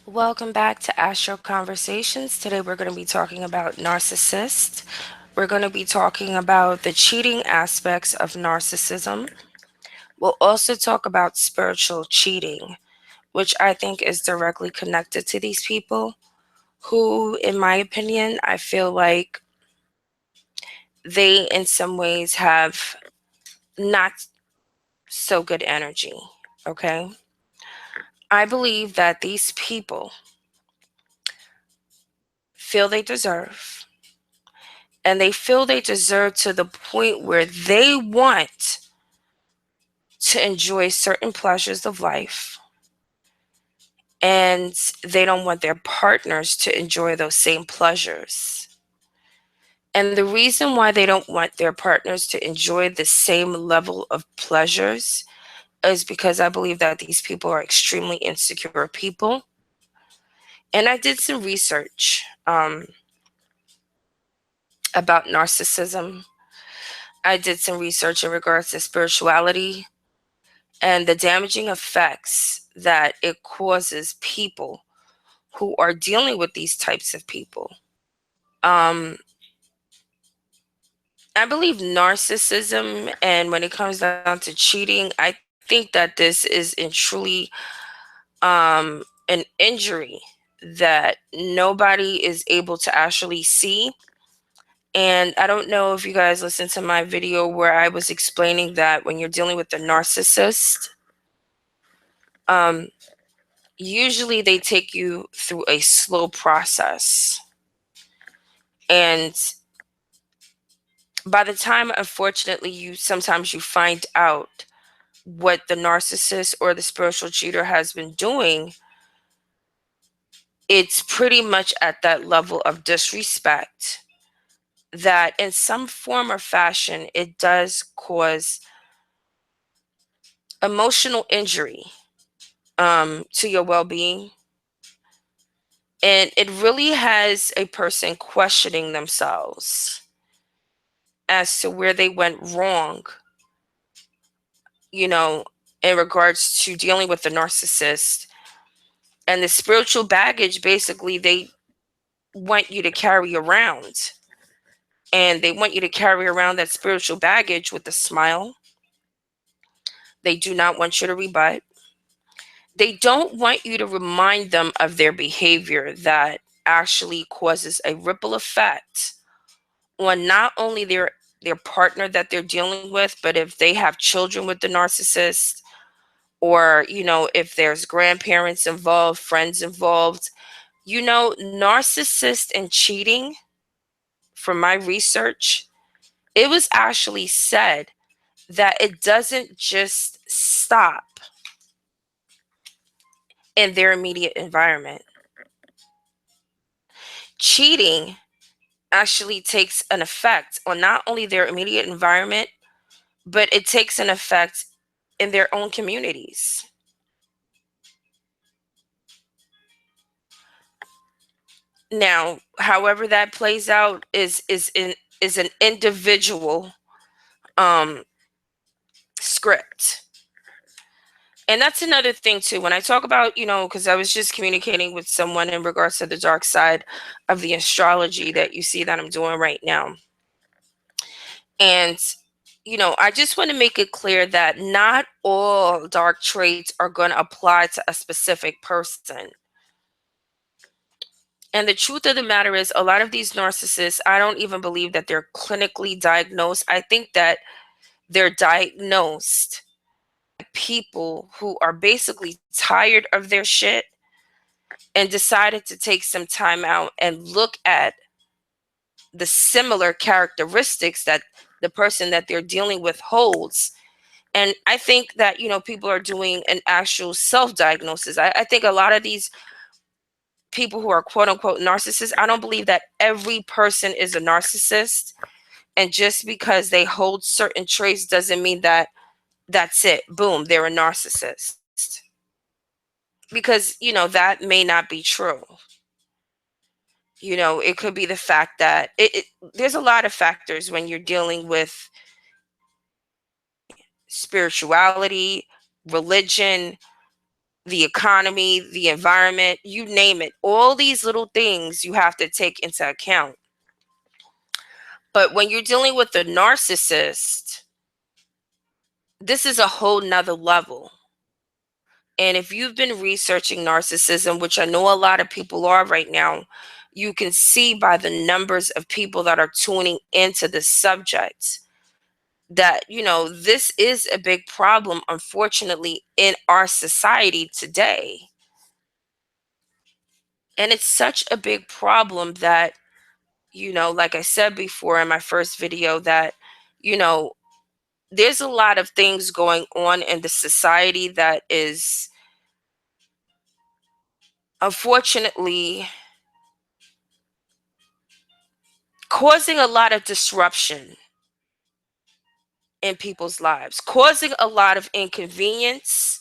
Welcome back to Astro Conversations. Today we're going to be talking about narcissists. We're going to be talking about the cheating aspects of narcissism. We'll also talk about spiritual cheating, which I think is directly connected to these people who, in my opinion, I feel like they in some ways have not so good energy. Okay. I believe that these people feel they deserve, and they feel they deserve to the point where they want to enjoy certain pleasures of life, and they don't want their partners to enjoy those same pleasures. And the reason why they don't want their partners to enjoy the same level of pleasures is because I believe that these people are extremely insecure people. And I did some research about narcissism. I did some research in regards to spirituality and the damaging effects that it causes people who are dealing with these types of people. Um, I believe narcissism, and when it comes down to cheating, I think that this is in truly an injury that nobody is able to actually see. And I don't know if you guys listened to my video where I was explaining that when you're dealing with a narcissist, um, usually they take you through a slow process. And by the time, unfortunately, you find out what the narcissist or the spiritual cheater has been doing, it's pretty much at that level of disrespect that in some form or fashion it does cause emotional injury to your well-being, and it really has a person questioning themselves as to where they went wrong, you know, in regards to dealing with the narcissist. And the spiritual baggage, basically, they want you to carry around. And they want you to carry around that spiritual baggage with a smile. They do not want you to rebut. They don't want you to remind them of their behavior that actually causes a ripple effect on not only their partner that they're dealing with, but if they have children with the narcissist, or if there's grandparents involved, friends involved. Narcissist and cheating, from my research, it was actually said that it doesn't just stop in their immediate environment. Cheating actually takes an effect on not only their immediate environment, but it takes an effect in their own communities. Now, however that plays out is an individual um script. And that's another thing too. When I talk about, because I was just communicating with someone in regards to the dark side of the astrology that you see that I'm doing right now. And I just want to make it clear that not all dark traits are going to apply to a specific person. And the truth of the matter is, a lot of these narcissists, I don't even believe that they're clinically diagnosed. I think that they're diagnosed people who are basically tired of their shit and decided to take some time out and look at the similar characteristics that the person that they're dealing with holds. And I think that, people are doing an actual self-diagnosis. I think a lot of these people who are quote unquote narcissists, I don't believe that every person is a narcissist. And just because they hold certain traits doesn't mean that that's it. Boom, they're a narcissist. Because, that may not be true. It could be the fact that there's a lot of factors when you're dealing with spirituality, religion, the economy, the environment, you name it. All these little things you have to take into account. But when you're dealing with the narcissist, this is a whole nother level. And if you've been researching narcissism, which I know a lot of people are right now, you can see by the numbers of people that are tuning into this subject that, this is a big problem, unfortunately, in our society today. And it's such a big problem that, like I said before in my first video, that, you know, there's a lot of things going on in the society that is unfortunately causing a lot of disruption in people's lives, causing a lot of inconvenience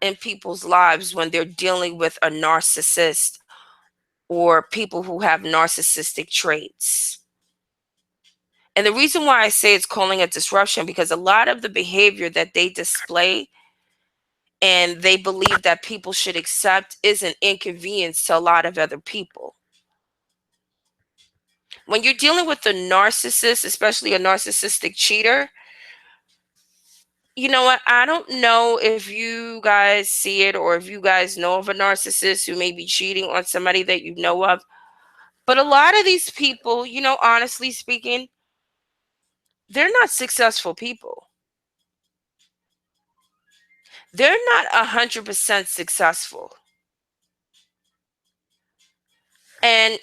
in people's lives when they're dealing with a narcissist or people who have narcissistic traits. And the reason why I say it's calling a disruption, because a lot of the behavior that they display and they believe that people should accept is an inconvenience to a lot of other people. When you're dealing with a narcissist, especially a narcissistic cheater, you know what? I don't know if you guys see it or if you guys know of a narcissist who may be cheating on somebody that you know of. But a lot of these people, honestly speaking, they're not successful people. They're not 100% successful. And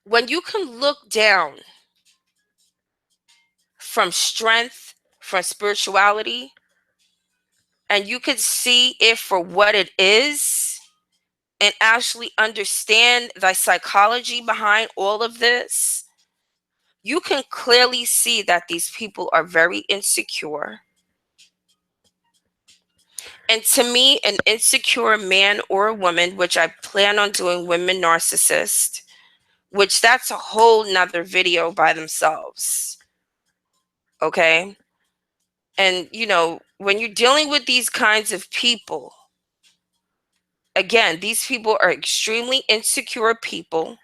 when you can look down from strength, from spirituality, and you can see it for what it is and actually understand the psychology behind all of this, you can clearly see that these people are very insecure. And to me, an insecure man or a woman, which I plan on doing women narcissist, which that's a whole nother video by themselves. Okay. And, when you're dealing with these kinds of people, again, these people are extremely insecure people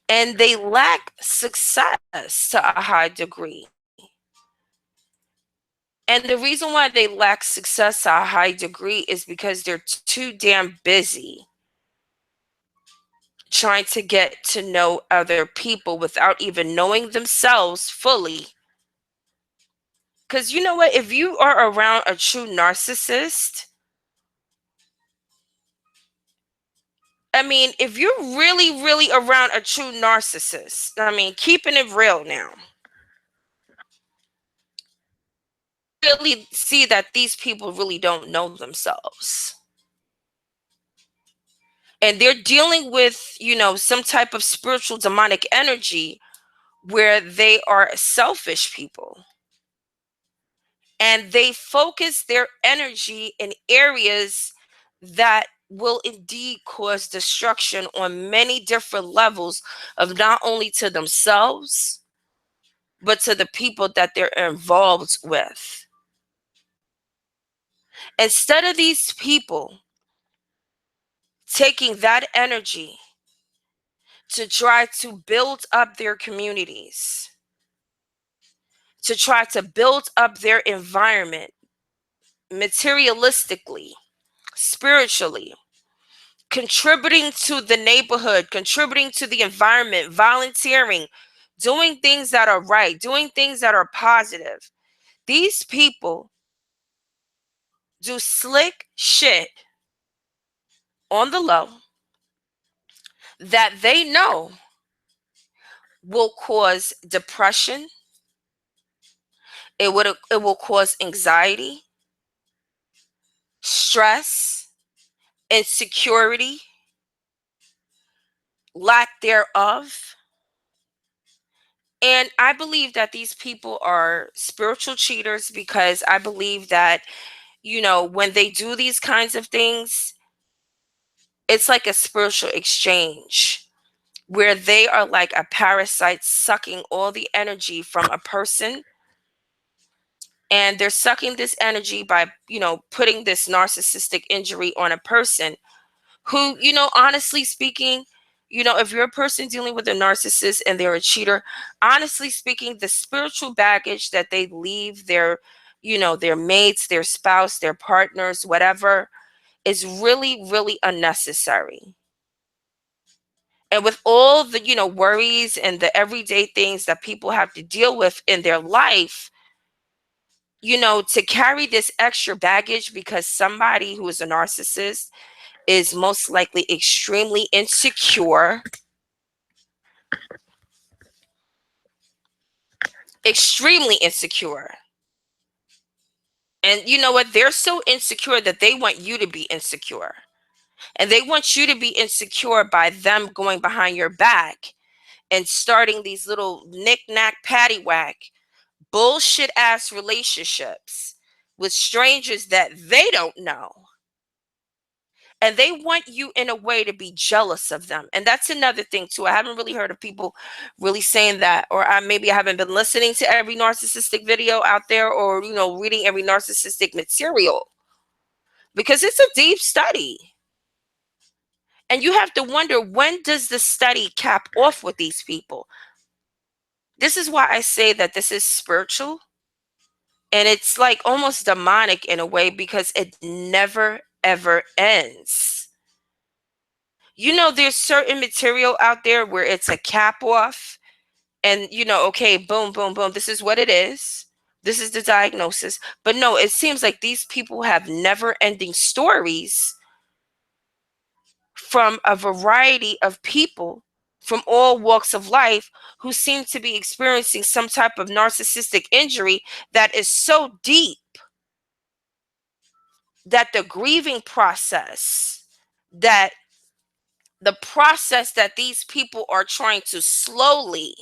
and they lack success to a high degree. And the reason why they lack success to a high degree is because they're too damn busy trying to get to know other people without even knowing themselves fully. Because you know what? If you are around a true narcissist, I mean, if you're really, really around a true narcissist, I mean, keeping it real now, really see that these people really don't know themselves. And they're dealing with, some type of spiritual demonic energy where they are selfish people. And they focus their energy in areas that will indeed cause destruction on many different levels of not only to themselves, but to the people that they're involved with. Instead of these people taking that energy to try to build up their communities, to try to build up their environment materialistically, spiritually, contributing to the neighborhood, contributing to the environment, volunteering, doing things that are right, doing things that are positive. These people do slick shit on the low that they know will cause depression. It will cause anxiety, stress, insecurity, lack thereof. And I believe that these people are spiritual cheaters because I believe that, when they do these kinds of things, it's like a spiritual exchange where they are like a parasite sucking all the energy from a person and they're sucking this energy by, putting this narcissistic injury on a person who, honestly speaking, if you're a person dealing with a narcissist and they're a cheater, honestly speaking, the spiritual baggage that they leave their mates, their spouse, their partners, whatever, is really, really unnecessary. And with all the, worries and the everyday things that people have to deal with in their life, to carry this extra baggage because somebody who is a narcissist is most likely extremely insecure. And you know what? They're so insecure that they want you to be insecure. And they want you to be insecure by them going behind your back and starting these little knick-knack paddywhack bullshit ass relationships with strangers that they don't know. And they want you in a way to be jealous of them. And that's another thing too. I haven't really heard of people really saying that, or maybe I haven't been listening to every narcissistic video out there, or reading every narcissistic material, because it's a deep study. And you have to wonder, when does the study cap off with these people? This is why I say that this is spiritual, and it's like almost demonic in a way, because it never ever ends. There's certain material out there where it's a cap off, and okay, boom, boom, boom, this is what it is. This is the diagnosis. But no, it seems like these people have never ending stories from a variety of people from all walks of life who seem to be experiencing some type of narcissistic injury that is so deep that the grieving process, that the process that these people are trying to slowly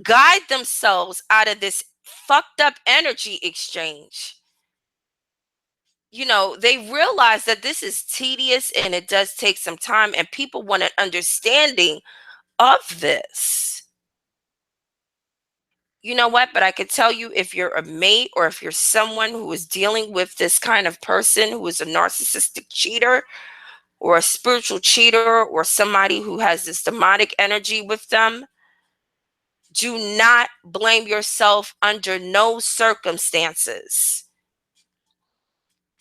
guide themselves out of this fucked up energy exchange, they realize that this is tedious and it does take some time, and people want an understanding of this. You know what? But I could tell you, if you're a mate or if you're someone who is dealing with this kind of person who is a narcissistic cheater or a spiritual cheater or somebody who has this demonic energy with them, do not blame yourself under no circumstances.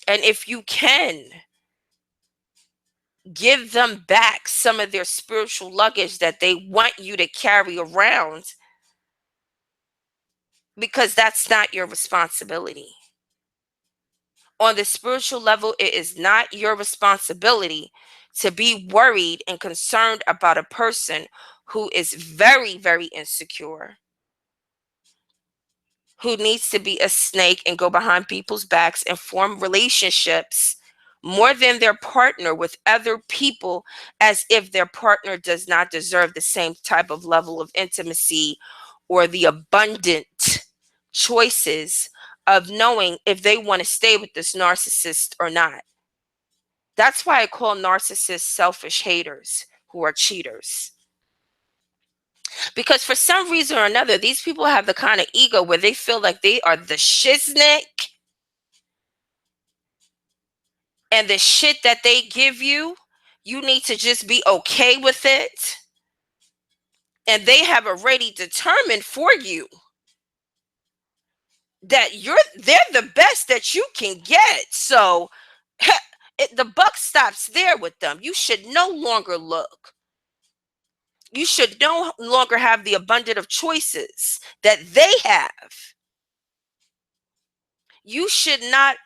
And if you can, give them back some of their spiritual luggage that they want you to carry around, because that's not your responsibility. On the spiritual level, it is not your responsibility to be worried and concerned about a person who is very, very insecure, who needs to be a snake and go behind people's backs and form relationships more than their partner with other people, as if their partner does not deserve the same type of level of intimacy or the abundant choices of knowing if they want to stay with this narcissist or not. That's why I call narcissists selfish haters who are cheaters. Because for some reason or another, these people have the kind of ego where they feel like they are the shiznick, and the shit that they give you, you need to just be okay with it. And they have already determined for you that they're the best that you can get. So the buck stops there with them. You should no longer look. You should no longer have the abundance of choices that they have. You should not,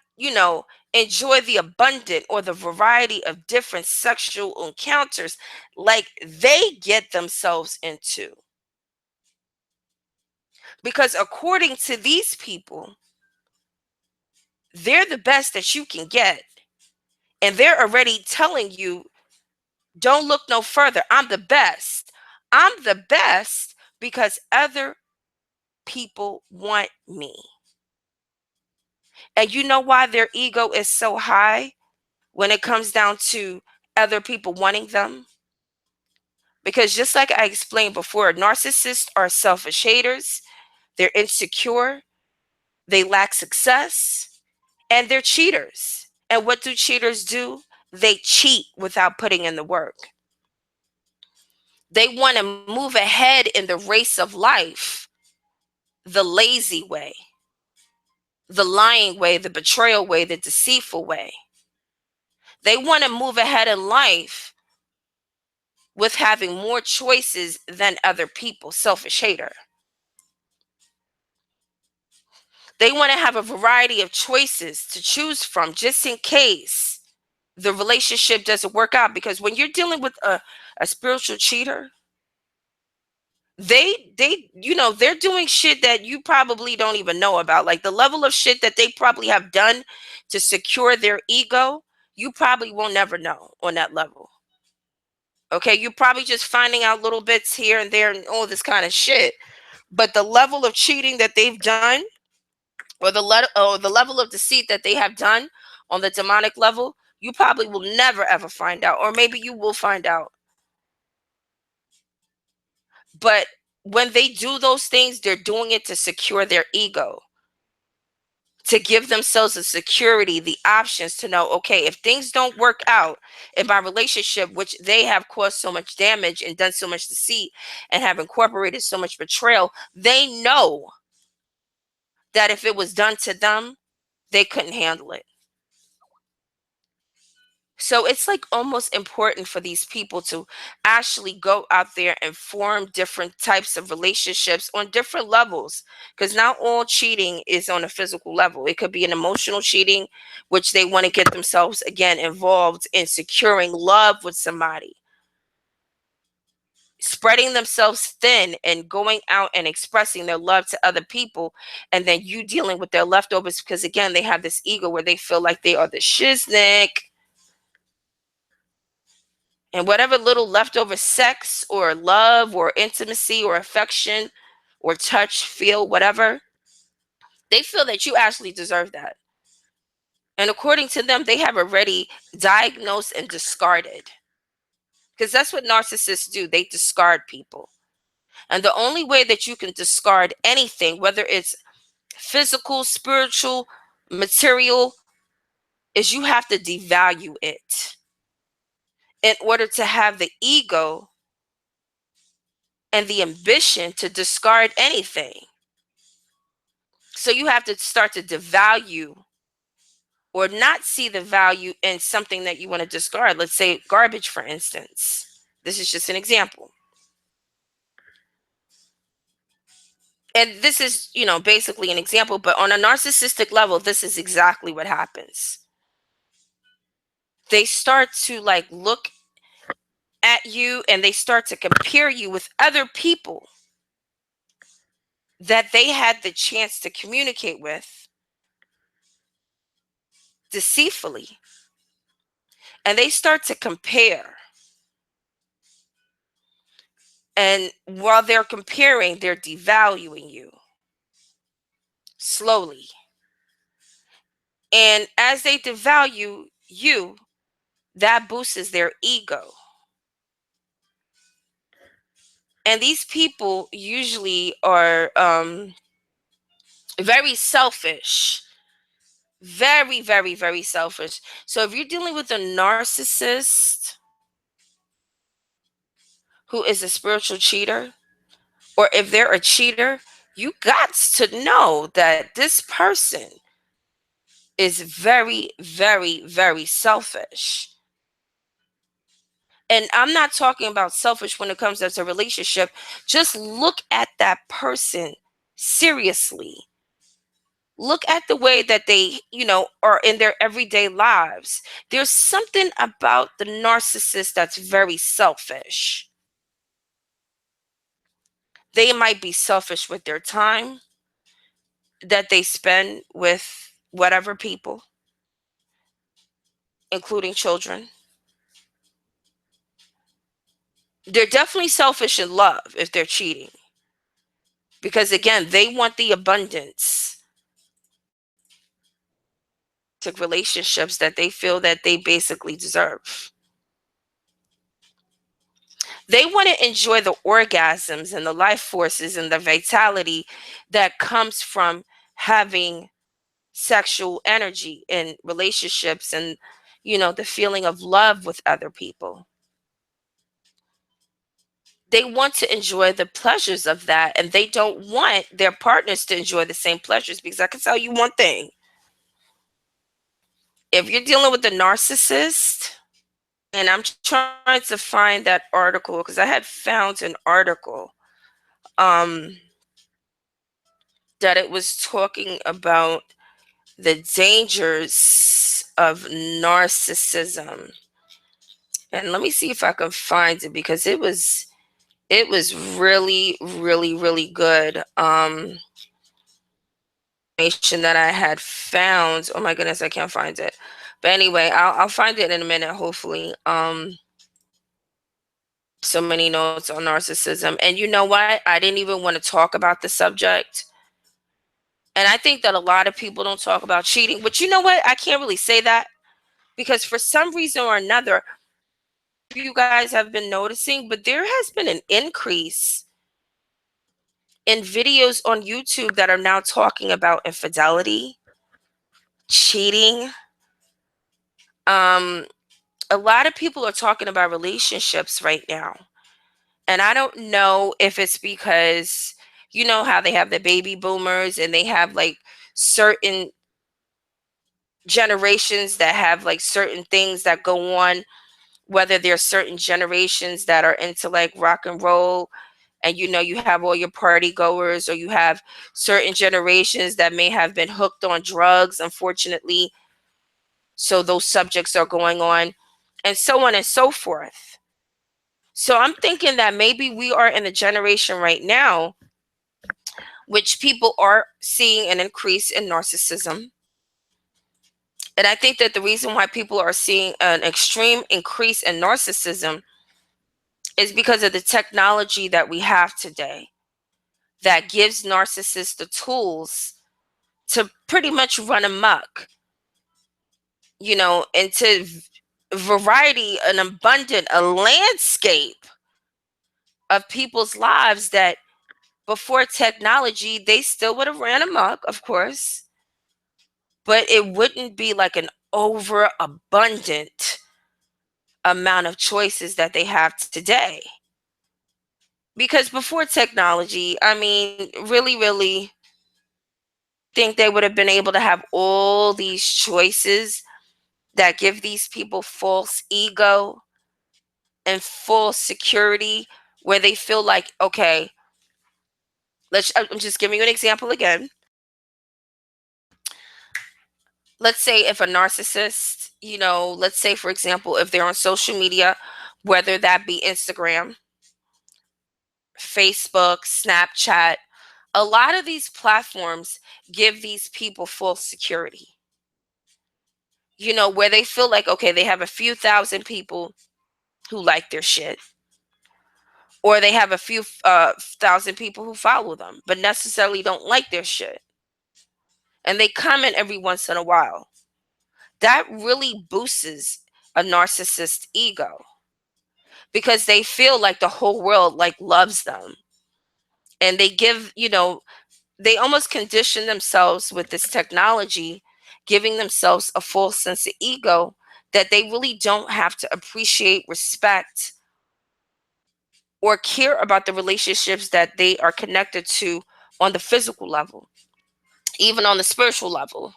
enjoy the abundant or the variety of different sexual encounters like they get themselves into. Because according to these people, they're the best that you can get. And they're already telling you, don't look no further. I'm the best. I'm the best because other people want me. And you know why their ego is so high when it comes down to other people wanting them? Because just like I explained before, narcissists are selfish haters. They're insecure. They lack success, and they're cheaters. And what do cheaters do? They cheat without putting in the work. They want to move ahead in the race of life the lazy way, the lying way, the betrayal way, the deceitful way. They want to move ahead in life with having more choices than other people. Selfish hater. They want to have a variety of choices to choose from just in case the relationship doesn't work out. Because when you're dealing with a spiritual cheater, they're doing shit that you probably don't even know about. Like the level of shit that they probably have done to secure their ego, you probably will never know on that level. Okay, you're probably just finding out little bits here and there and all this kind of shit. But the level of cheating that they've done, or the level of deceit that they have done on the demonic level, you probably will never ever find out. Or maybe you will find out. But when they do those things, they're doing it to secure their ego, to give themselves the security, the options to know, okay, if things don't work out in my relationship, which they have caused so much damage and done so much deceit and have incorporated so much betrayal, they know that if it was done to them, they couldn't handle it. So it's like almost important for these people to actually go out there and form different types of relationships on different levels. Because not all cheating is on a physical level. It could be an emotional cheating, which they want to get themselves again involved in securing love with somebody, spreading themselves thin and going out and expressing their love to other people. And then you dealing with their leftovers because again, they have this ego where they feel like they are the shiznick. And whatever little leftover sex or love or intimacy or affection or touch, feel, whatever, they feel that you actually deserve that. And according to them, they have already diagnosed and discarded. Because that's what narcissists do. They discard people. And the only way that you can discard anything, whether it's physical, spiritual, material, is you have to devalue it in order to have the ego and the ambition to discard anything. So you have to start to devalue or not see the value in something that you want to discard. Let's say garbage, for instance. This is just an example. And this is, basically an example, but on a narcissistic level, this is exactly what happens. They start to like look at you and they start to compare you with other people that they had the chance to communicate with deceitfully. And they start to compare. And while they're comparing, they're devaluing you slowly. And as they devalue you, that boosts their ego. And these people usually are very selfish. Very, very, very selfish. So if you're dealing with a narcissist who is a spiritual cheater, or if they're a cheater, you got to know that this person is very, very, very selfish. And I'm not talking about selfish when it comes to a relationship. Just look at that person seriously. Look at the way that they, are in their everyday lives. There's something about the narcissist that's very selfish. They might be selfish with their time that they spend with whatever people, including children. They're definitely selfish in love if they're cheating. Because again, they want the abundance to relationships that they feel that they basically deserve. They want to enjoy the orgasms and the life forces and the vitality that comes from having sexual energy in relationships and, the feeling of love with other people. They want to enjoy the pleasures of that, and they don't want their partners to enjoy the same pleasures, because I can tell you one thing. If you're dealing with a narcissist, and I'm trying to find that article because I had found an article um that it was talking about the dangers of narcissism. And let me see if I can find it, because it was really, really, really good information that I had found. Oh my goodness, I can't find it. But anyway, I'll find it in a minute, hopefully. So many notes on narcissism. And you know what? I didn't even want to talk about the subject. And I think that a lot of people don't talk about cheating. But you know what? I can't really say that, because for some reason or another, you guys have been noticing, but there has been an increase in videos on YouTube that are now talking about infidelity, cheating. Um, a lot of people are talking about relationships right now. And I don't know if it's because, you know how they have the baby boomers and they have like certain generations that have like certain things that go on, whether there's certain generations that are into like rock and roll, and you have all your party goers, or you have certain generations that may have been hooked on drugs, unfortunately, so those subjects are going on, and so on and so forth. So I'm thinking that maybe we are in a generation right now which people are seeing an increase in narcissism. And I think that the reason why people are seeing an extreme increase in narcissism is because of the technology that we have today that gives narcissists the tools to pretty much run amok, into variety, an abundant, a landscape of people's lives that before technology, they still would have ran amok, of course, but it wouldn't be like an overabundant amount of choices that they have today. Because before technology, I mean, really, really think they would have been able to have all these choices that give these people false ego and full security, where they feel like, okay, I'm just giving you an example again. Let's say if a narcissist, let's say, for example, if they're on social media, whether that be Instagram, Facebook, Snapchat, a lot of these platforms give these people full security, where they feel like, okay, they have a few thousand people who like their shit, or they have a few thousand people who follow them, but necessarily don't like their shit. And they comment every once in a while. That really boosts a narcissist ego, because they feel like the whole world like loves them. And they give, they almost condition themselves with this technology, giving themselves a full sense of ego that they really don't have to appreciate, respect, or care about the relationships that they are connected to on the physical level, even on the spiritual level,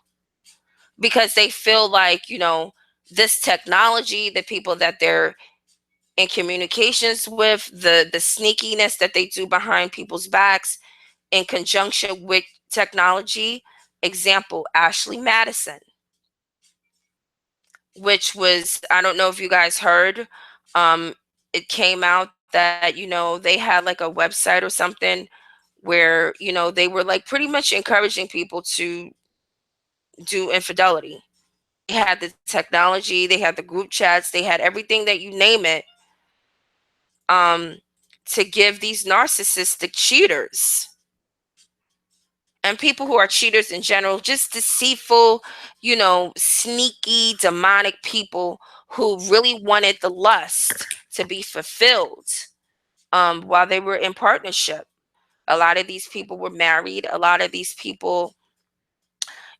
because they feel like, this technology, the people that they're in communications with, the sneakiness that they do behind people's backs in conjunction with technology. Example, Ashley Madison, which was, I don't know if you guys heard, it came out that, they had like a website or something where, they were like pretty much encouraging people to do infidelity. They had the technology, they had the group chats, they had everything that you name it, um, to give these narcissistic cheaters and people who are cheaters in general, just deceitful, sneaky, demonic people who really wanted the lust to be fulfilled, while they were in partnership. A lot of these people were married. A lot of these people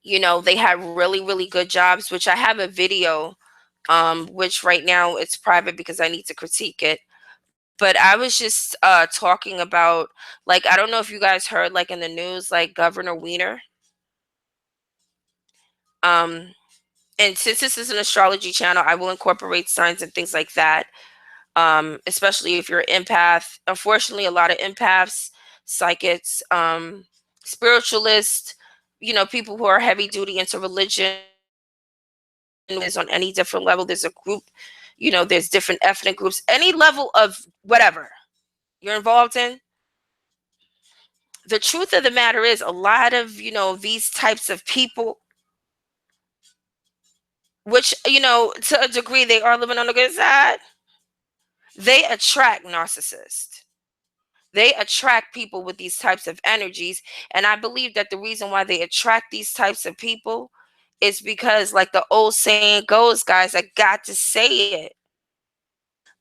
You know, they have really, really good jobs, which I have a video, which right now it's private because I need to critique it. But I was just talking about, like, I don't know if you guys heard, like, in the news, like Governor Weiner. Um, and since this is an astrology channel, I will incorporate signs and things like that. Especially if you're an empath. Unfortunately, a lot of empaths, psychics, spiritualists, you know, people who are heavy duty into religion is on any different level. There's a group, you know, there's different ethnic groups, any level of whatever you're involved in. The truth of the matter is, a lot of, you know, these types of people, which, you know, to a degree, they are living on the good side, they attract narcissists. They attract people with these types of energies. And I believe that the reason why they attract these types of people is because, like the old saying goes, guys, I got to say it,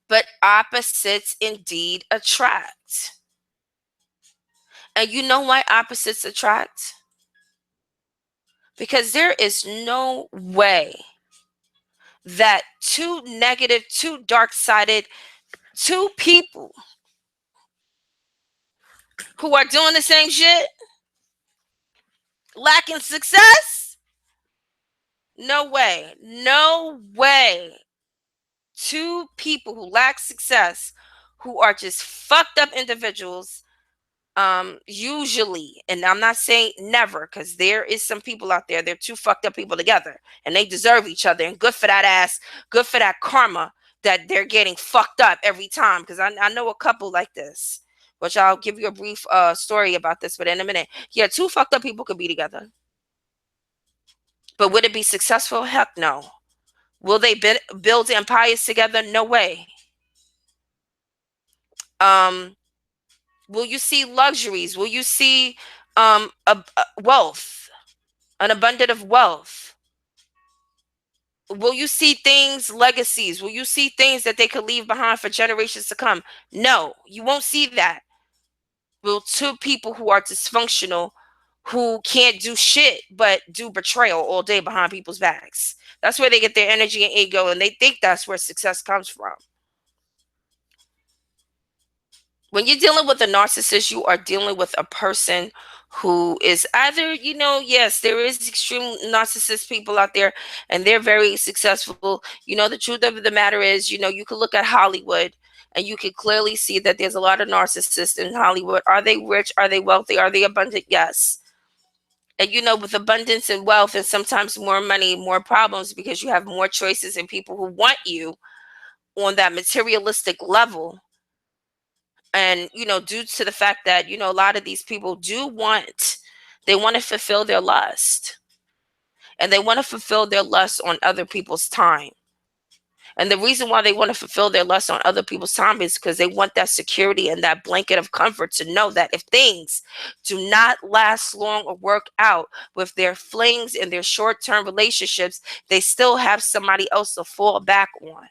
but opposites indeed attract. And you know why opposites attract? Because there is no way that two negative, two dark sided, two people who are doing the same shit, lacking success, no way, no way. Two people who lack success, who are just fucked up individuals, usually, and I'm not saying never, because there is some people out there, they're two fucked up people together and they deserve each other, and good for that ass, good for that karma that they're getting fucked up every time, because I know a couple like this, which I'll give you a brief story about this, but in a minute. Yeah, two fucked up people could be together, but would it be successful? Heck no. Will they build empires together? No way. um will you see luxuries? Will you see a wealth, an abundance of wealth? Will you see things, legacies? Will you see things that they could leave behind for generations to come? No, you won't see that. Will two people who are dysfunctional, who can't do shit but do betrayal all day behind people's backs. That's where they get their energy and ego, and they think that's where success comes from. When you're dealing with a narcissist, you are dealing with a person who is either, you know, yes, there is extreme narcissist people out there and they're very successful. You know, the truth of the matter is, you know, you can look at Hollywood and you can clearly see that there's a lot of narcissists in Hollywood. Are they rich? Are they wealthy? Are they abundant? Yes. And you know, with abundance and wealth and sometimes more money, more problems, because you have more choices and people who want you on that materialistic level. And you know, due to the fact that, you know, a lot of these people do want, they want to fulfill their lust, and they want to fulfill their lust on other people's time. And the reason why they want to fulfill their lust on other people's time is because they want that security and that blanket of comfort to know that if things do not last long or work out with their flings and their short-term relationships, they still have somebody else to fall back on.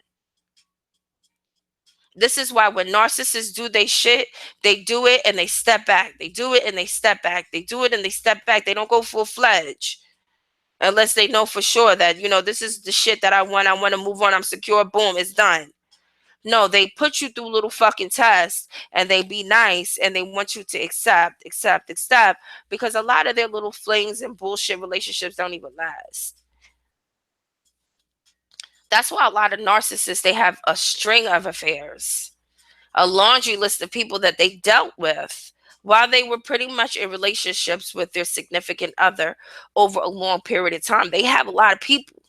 This is why when narcissists do they shit, they do it and they step back. They do it and they step back. They do it and they step back. They don't go full fledged unless they know for sure that, you know, this is the shit that I want. I want to move on. I'm secure. Boom, it's done. No, they put you through little fucking tests and they be nice and they want you to accept, because a lot of their little flings and bullshit relationships don't even last. That's why a lot of narcissists, they have a string of affairs, a laundry list of people that they dealt with while they were pretty much in relationships with their significant other over a long period of time. They have a lot of people.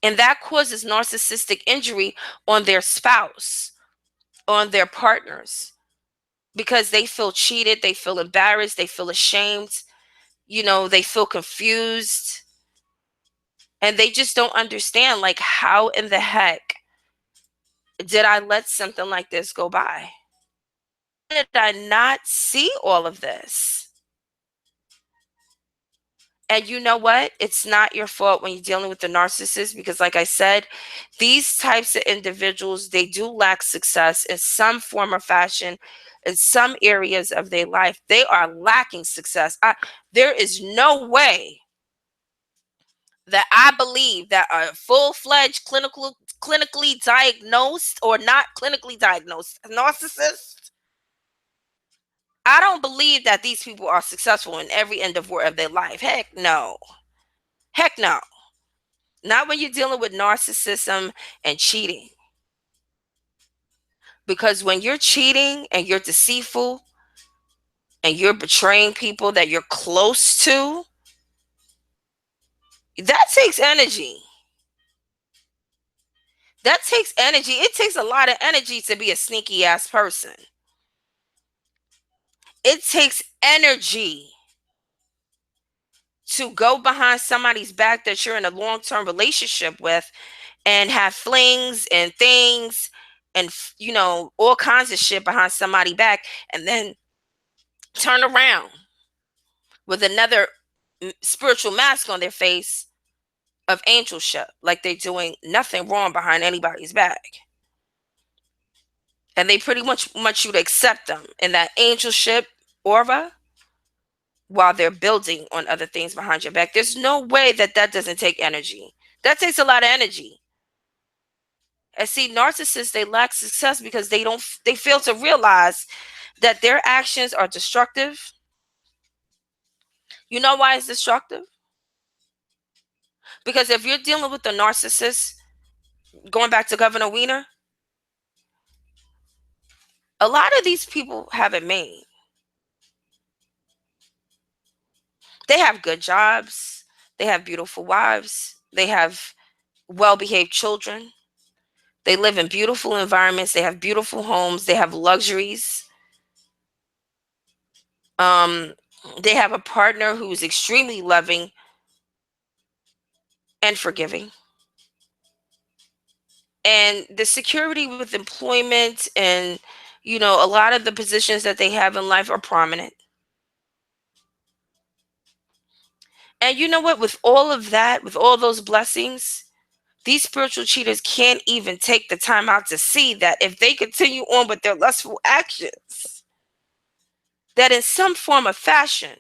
And that causes narcissistic injury on their spouse, on their partners, because they feel cheated, they feel embarrassed, they feel ashamed, you know, they feel confused. And they just don't understand, like, how in the heck did I let something like this go by? Did I not see all of this? And you know what? It's not your fault when you're dealing with the narcissist, because like I said, these types of individuals, they do lack success in some form or fashion. in some areas of their life, they are lacking success. There is no way that I believe that a full-fledged clinically diagnosed or not clinically diagnosed narcissist, I don't believe that these people are successful in every endeavor of their life. Heck no. Heck no. Not when you're dealing with narcissism and cheating. Because when you're cheating and you're deceitful and you're betraying people that you're close to, that takes energy. That takes energy. It takes a lot of energy to be a sneaky ass person. It takes energy to go behind somebody's back that you're in a long-term relationship with and have flings and things and all kinds of shit behind somebody back, and then turn around with another spiritual mask on their face of angelship, like they're doing nothing wrong behind anybody's back. And they pretty much want you to accept them in that angelship aura while they're building on other things behind your back. There's no way that that doesn't take energy. That takes a lot of energy. And see, narcissists, they lack success because they fail to realize that their actions are destructive. You know why it's destructive? Because if you're dealing with a narcissist, going back to Governor Weiner, a lot of these people have it made. They have good jobs. They have beautiful wives. They have well-behaved children. They live in beautiful environments. They have beautiful homes. They have luxuries. Um, they have a partner who's extremely loving and forgiving. And the security with employment and, a lot of the positions that they have in life are prominent. And you know what? With all of that, with all those blessings, these spiritual cheaters can't even take the time out to see that if they continue on with their lustful actions, that in some form of fashion,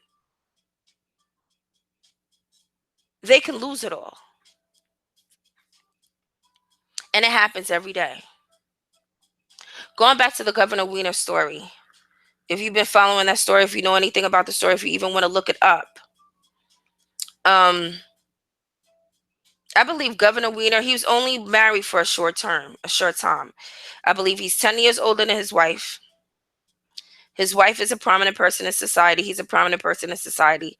they can lose it all. And it happens every day. Going back to the Governor Weiner story, if you've been following that story, if you know anything about the story, if you even want to look it up, I believe Governor Weiner, he was only married for a short time. I believe he's 10 years older than his wife. His wife is a prominent person in society. He's a prominent person in society.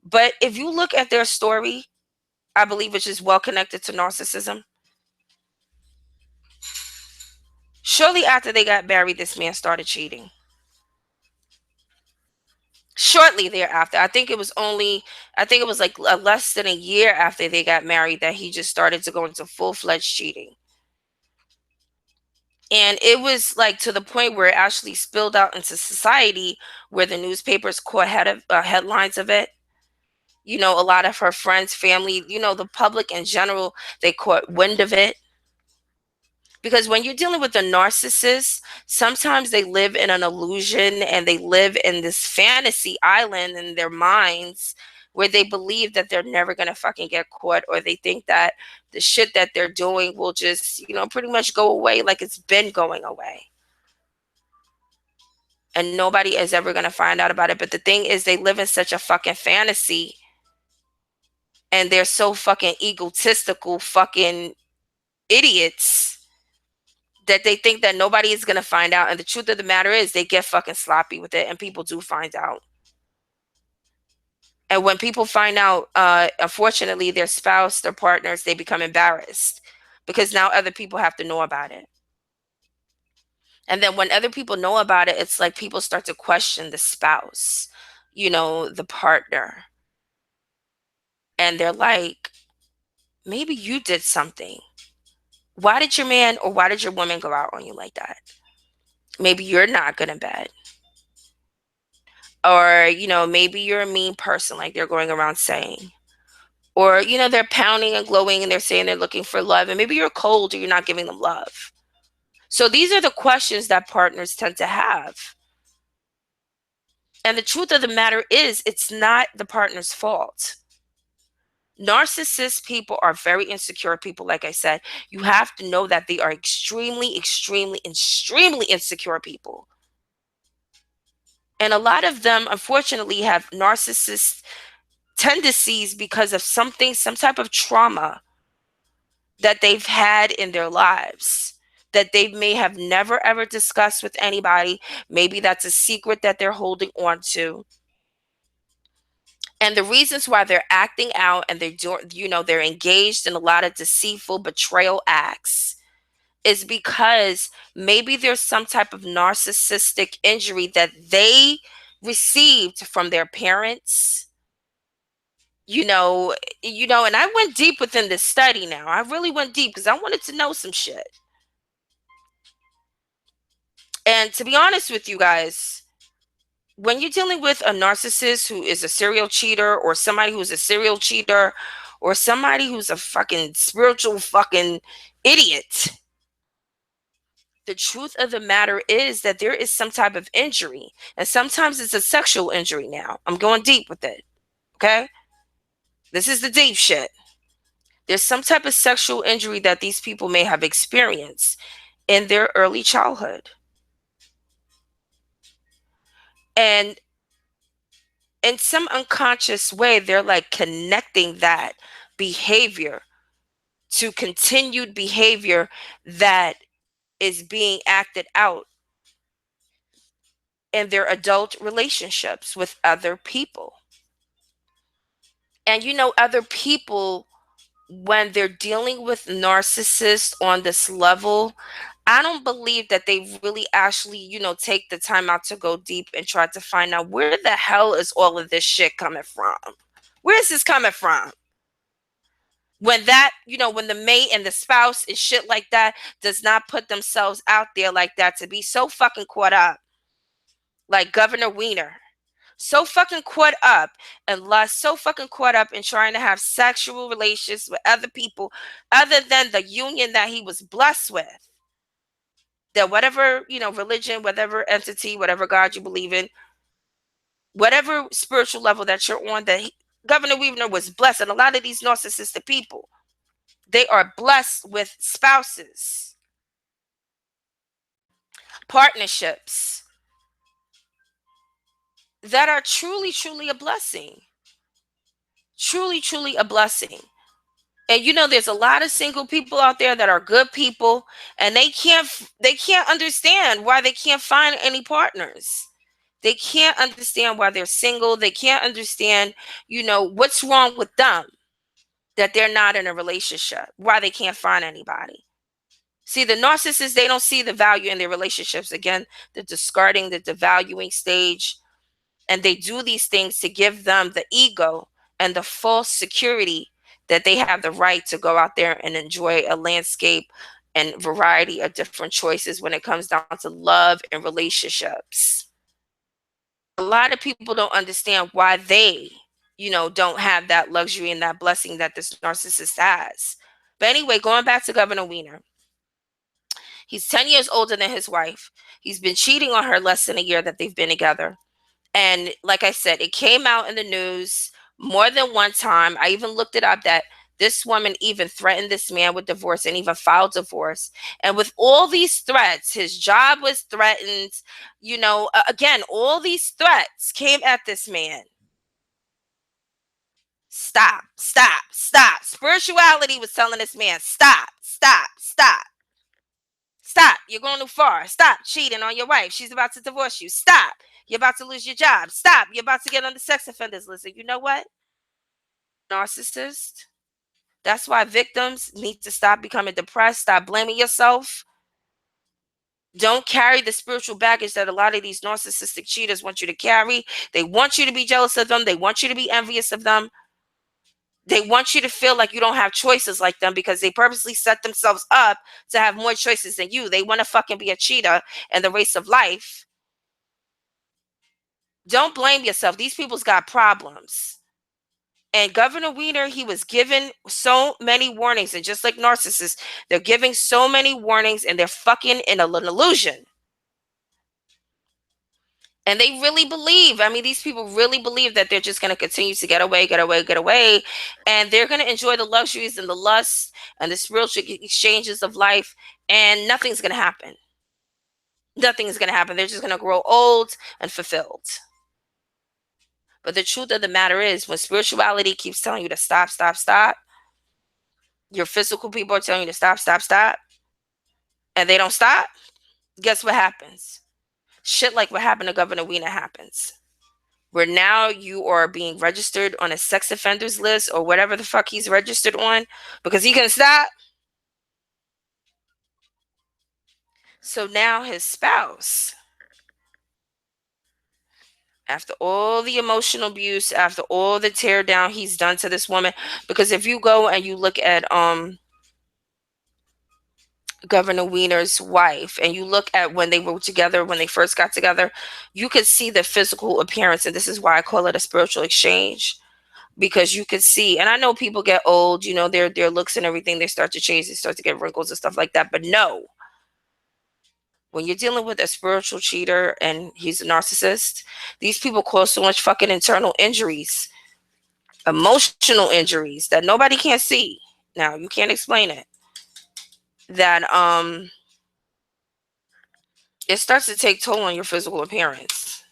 But if you look at their story, I believe it's just well connected to narcissism. Shortly after they got married, this man started cheating. Shortly thereafter, I think it was like less than a year after they got married that he just started to go into full-fledged cheating. And it was like to the point where it actually spilled out into society, where the newspapers caught headlines of it. A lot of her friends, family, the public in general, they caught wind of it. Because when you're dealing with a narcissist, sometimes they live in an illusion and they live in this fantasy island in their minds where they believe that they're never going to fucking get caught, or they think that the shit that they're doing will just, pretty much go away like it's been going away. And nobody is ever going to find out about it. But the thing is, they live in such a fucking fantasy and they're so fucking egotistical fucking idiots that they think that nobody is going to find out. And the truth of the matter is they get fucking sloppy with it, and people do find out. And when people find out, unfortunately, their spouse, their partners, they become embarrassed because now other people have to know about it. And then when other people know about it, it's like people start to question the spouse, the partner. And they're like, maybe you did something. Why did your man or why did your woman go out on you like that? Maybe you're not good in bed. Or, maybe you're a mean person, like they're going around saying. Or, they're pounding and glowing and they're saying they're looking for love. And maybe you're cold or you're not giving them love. So these are the questions that partners tend to have. And the truth of the matter is, it's not the partner's fault. Narcissist people are very insecure people. Like I said, you have to know that they are extremely, extremely, extremely insecure people. And a lot of them, unfortunately, have narcissist tendencies because of something, some type of trauma that they've had in their lives that they may have never ever discussed with anybody. Maybe that's a secret that they're holding on to. And the reasons why they're acting out and they're doing, they're engaged in a lot of deceitful betrayal acts is because maybe there's some type of narcissistic injury that they received from their parents. And I went deep within this study now. I really went deep because I wanted to know some shit. And to be honest with you guys, when you're dealing with a narcissist who is a serial cheater, or somebody who's a serial cheater, or somebody who's a fucking spiritual fucking idiot, the truth of the matter is that there is some type of injury. And sometimes it's a sexual injury now. I'm going deep with it. Okay? This is the deep shit. There's some type of sexual injury that these people may have experienced in their early childhood. And in some unconscious way, they're like connecting that behavior to continued behavior that is being acted out in their adult relationships with other people. And other people, when they're dealing with narcissists on this level, I don't believe that they really actually, take the time out to go deep and try to find out where the hell is all of this shit coming from? Where is this coming from? When when the mate and the spouse and shit like that does not put themselves out there like that, to be so fucking caught up, like Governor Weiner, so fucking caught up and lust, so fucking caught up in trying to have sexual relations with other people other than the union that he was blessed with. That whatever, religion, whatever entity, whatever God you believe in, whatever spiritual level that you're on, Governor Weiner was blessed. And a lot of these narcissistic people, they are blessed with spouses, partnerships that are truly, truly a blessing. Truly, truly a blessing. And there's a lot of single people out there that are good people, and they can't understand why they can't find any partners. They can't understand why they're single. They can't understand, what's wrong with them, that they're not in a relationship, why they can't find anybody. See, the narcissists, they don't see the value in their relationships. Again, the discarding, the devaluing stage. And they do these things to give them the ego and the false security that they have the right to go out there and enjoy a landscape and variety of different choices when it comes down to love and relationships. A lot of people don't understand why they, don't have that luxury and that blessing that this narcissist has. But anyway, going back to Governor Weiner, he's 10 years older than his wife. He's been cheating on her less than a year that they've been together. And like I said, it came out in the news more than one time. I even looked it up that this woman even threatened this man with divorce and even filed divorce. And with all these threats, his job was threatened. Again, all these threats came at this man. Stop, stop, stop. Spirituality was telling this man, stop, stop, stop. Stop. You're going too far. Stop cheating on your wife. She's about to divorce you. Stop. You're about to lose your job. Stop. You're about to get on the sex offenders list. And you know what? Narcissist. That's why victims need to stop becoming depressed. Stop blaming yourself. Don't carry the spiritual baggage that a lot of these narcissistic cheaters want you to carry. They want you to be jealous of them. They want you to be envious of them. They want you to feel like you don't have choices like them because they purposely set themselves up to have more choices than you. They want to fucking be a cheater in the race of life. Don't blame yourself. These people's got problems. And Governor Weiner, he was given so many warnings. And just like narcissists, they're giving so many warnings and they're fucking in an illusion. And they really believe, I mean, these people really believe that they're just going to continue to get away, get away, get away. And they're going to enjoy the luxuries and the lusts and the spiritual exchanges of life. And nothing's going to happen. Nothing's going to happen. They're just going to grow old and fulfilled. But the truth of the matter is, when spirituality keeps telling you to stop, stop, stop, your physical people are telling you to stop, stop, stop, and they don't stop, guess what happens? Shit like what happened to Governor Weena happens. Where now you are being registered on a sex offenders list or whatever the fuck he's registered on because he can stop. So now his spouse, after all the emotional abuse, after all the tear down he's done to this woman, because if you go and you look at Governor Wiener's wife and you look at when they were together, when they first got together, you could see the physical appearance. And this is why I call it a spiritual exchange, because you could see, and I know people get old, you know, their looks and everything, they start to change, they start to get wrinkles and stuff like that. But no, when you're dealing with a spiritual cheater and he's a narcissist, these people cause so much fucking internal injuries, emotional injuries that nobody can see. Now, you can't explain it. That it starts to take toll on your physical appearance.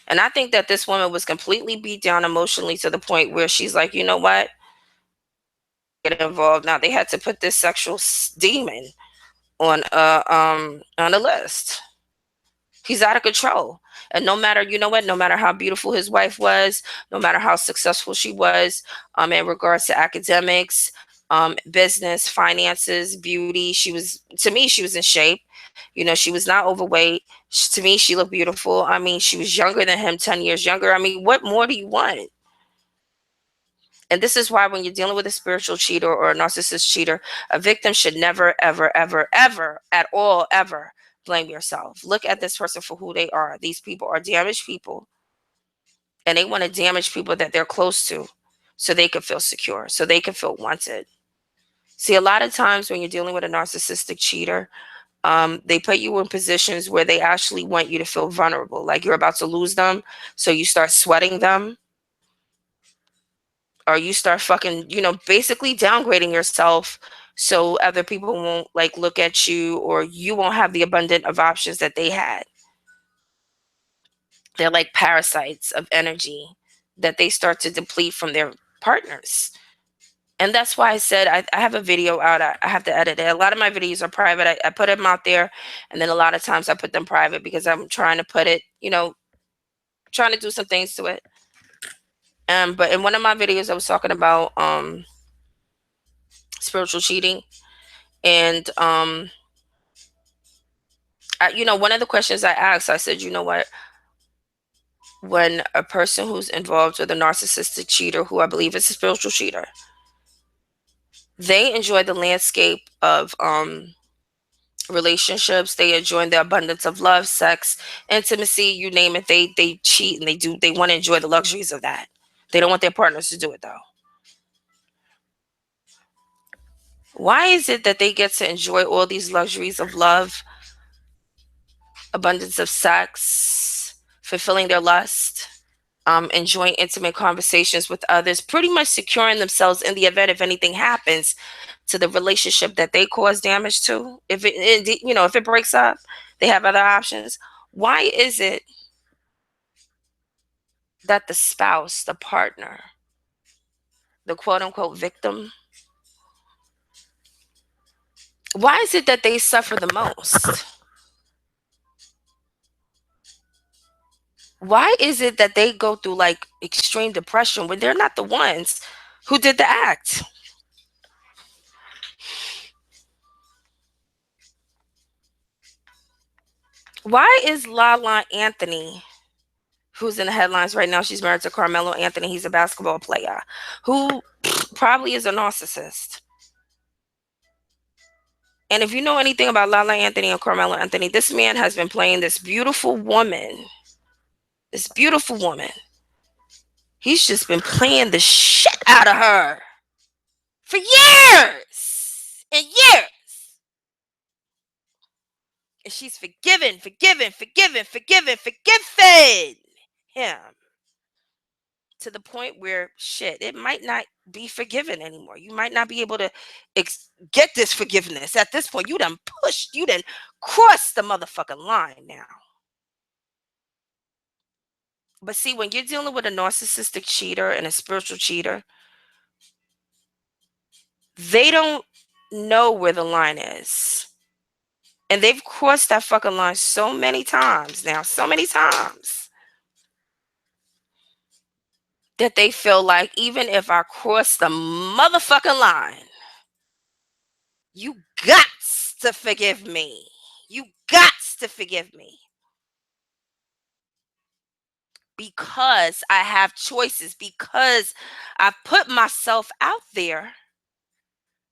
And I think that this woman was completely beat down emotionally to the point where she's like, you know what? Get involved. Now they had to put this sexual demon on the list. He's out of control. And no matter, you know what, no matter how beautiful his wife was, no matter how successful she was, in regards to academics, business, finances, beauty, she was, to me, she was in shape. You know, she was not overweight. To me, she looked beautiful. I mean, she was younger than him, 10 years younger. I mean, what more do you want? And this is why when you're dealing with a spiritual cheater or a narcissist cheater, a victim should never, ever, ever, ever, at all, ever blame yourself. Look at this person for who they are. These people are damaged people, and they want to damage people that they're close to so they can feel secure, so they can feel wanted. See, a lot of times when you're dealing with a narcissistic cheater, they put you in positions where they actually want you to feel vulnerable, like you're about to lose them. So you start sweating them, or you start fucking, you know, basically downgrading yourself so other people won't like look at you, or you won't have the abundant of options that they had. They're like parasites of energy that they start to deplete from their partners. And that's why I said I have a video out. I have to edit it. A lot of my videos are private. I put them out there, and then a lot of times I put them private because I'm trying to put it, you know, trying to do some things to it. But in one of my videos, I was talking about spiritual cheating, and you know, one of the questions I asked, I said, you know what, when a person who's involved with a narcissistic cheater, who I believe is a spiritual cheater, they enjoy the landscape of relationships, they enjoy the abundance of love, sex, intimacy, you name it. They cheat, and they want to enjoy the luxuries of that. They don't want their partners to do it though. Why is it that they get to enjoy all these luxuries of love, abundance of sex, fulfilling their lust, enjoying intimate conversations with others, pretty much securing themselves in the event if anything happens to the relationship that they cause damage to? If it, you know, if it breaks up, they have other options. Why is it that the spouse, the partner, the quote unquote victim, why is it that they suffer the most? Why is it that they go through like extreme depression when they're not the ones who did the act? Why is Lala Anthony, who's in the headlines right now, she's married to Carmelo Anthony, he's a basketball player who probably is a narcissist. And if you know anything about Lala Anthony and Carmelo Anthony, this man has been playing this beautiful woman. This beautiful woman. He's just been playing the shit out of her for years and years. And she's forgiven him to the point where shit, it might not be forgiven anymore. You might not be able to get this forgiveness at this point. You done crossed the motherfucking line now. But see, when you're dealing with a narcissistic cheater and a spiritual cheater, they don't know where the line is. And they've crossed that fucking line so many times now, so many times, that they feel like even if I cross the motherfucking line, you got to forgive me. You got to forgive me. Because I have choices, because I put myself out there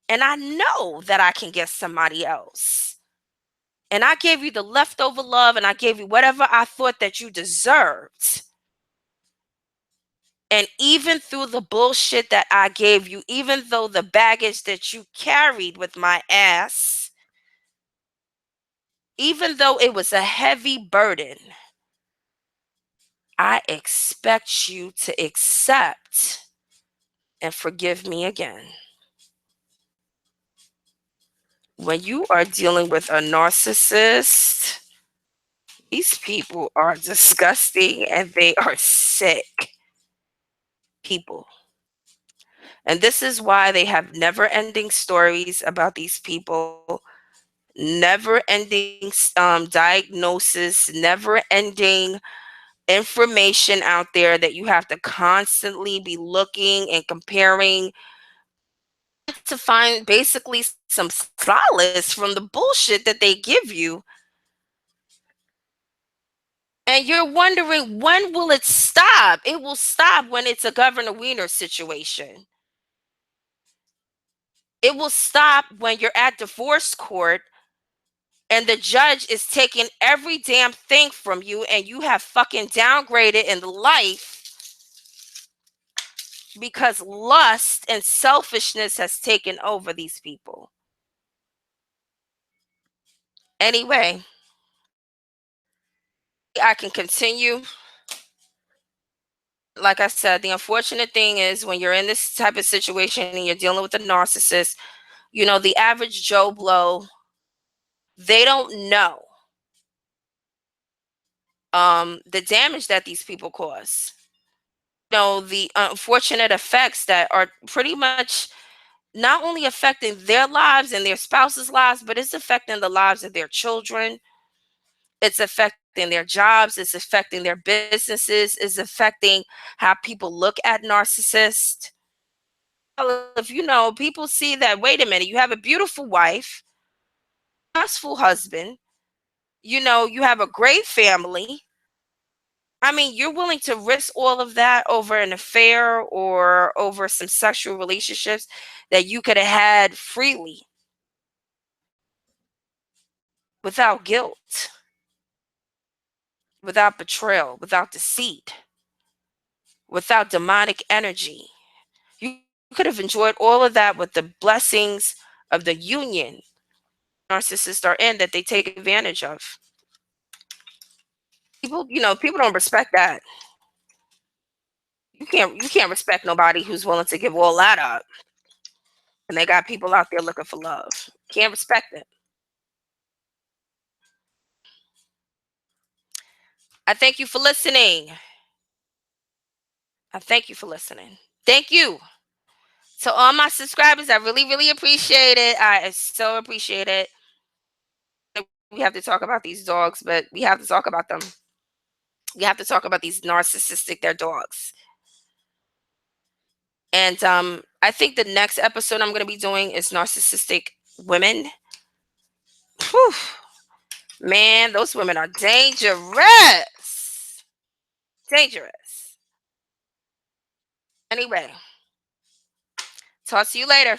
and I know that I can get somebody else. And I gave you the leftover love and I gave you whatever I thought that you deserved. And even through the bullshit that I gave you, even though the baggage that you carried with my ass, even though it was a heavy burden, I expect you to accept and forgive me again. When you are dealing with a narcissist, these people are disgusting and they are sick people. And this is why they have never ending stories about these people, never ending diagnosis, never ending information out there that you have to constantly be looking and comparing to find basically some solace from the bullshit that they give you. And you're wondering, when will it stop? It will stop when it's a Governor Wiener situation. It will stop when you're at divorce court and the judge is taking every damn thing from you and you have fucking downgraded in life because lust and selfishness has taken over these people. Anyway, I can continue. Like I said, the unfortunate thing is when you're in this type of situation and you're dealing with a narcissist, the average Joe Blow, they don't know the damage that these people cause. The unfortunate effects that are pretty much not only affecting their lives and their spouses' lives, but it's affecting the lives of their children. It's affecting their jobs. It's affecting their businesses. It's affecting how people look at narcissists. If people see that, wait a minute, you have a beautiful wife, successful husband, you have a great family. I mean, you're willing to risk all of that over an affair or over some sexual relationships that you could have had freely without guilt, without betrayal, without deceit, without demonic energy. You could have enjoyed all of that with the blessings of the union narcissists are in that they take advantage of. People don't respect that. You can't respect nobody who's willing to give all that up. And they got people out there looking for love. Can't respect it. I thank you for listening. I thank you for listening. Thank you to all my subscribers. I really, really appreciate it. I so appreciate it. We have to talk about these dogs, but we have to talk about them. We have to talk about these narcissistic, they're dogs. And I think the next episode I'm going to be doing is narcissistic women. Whew. Man, those women are dangerous. Dangerous. Anyway, talk to you later.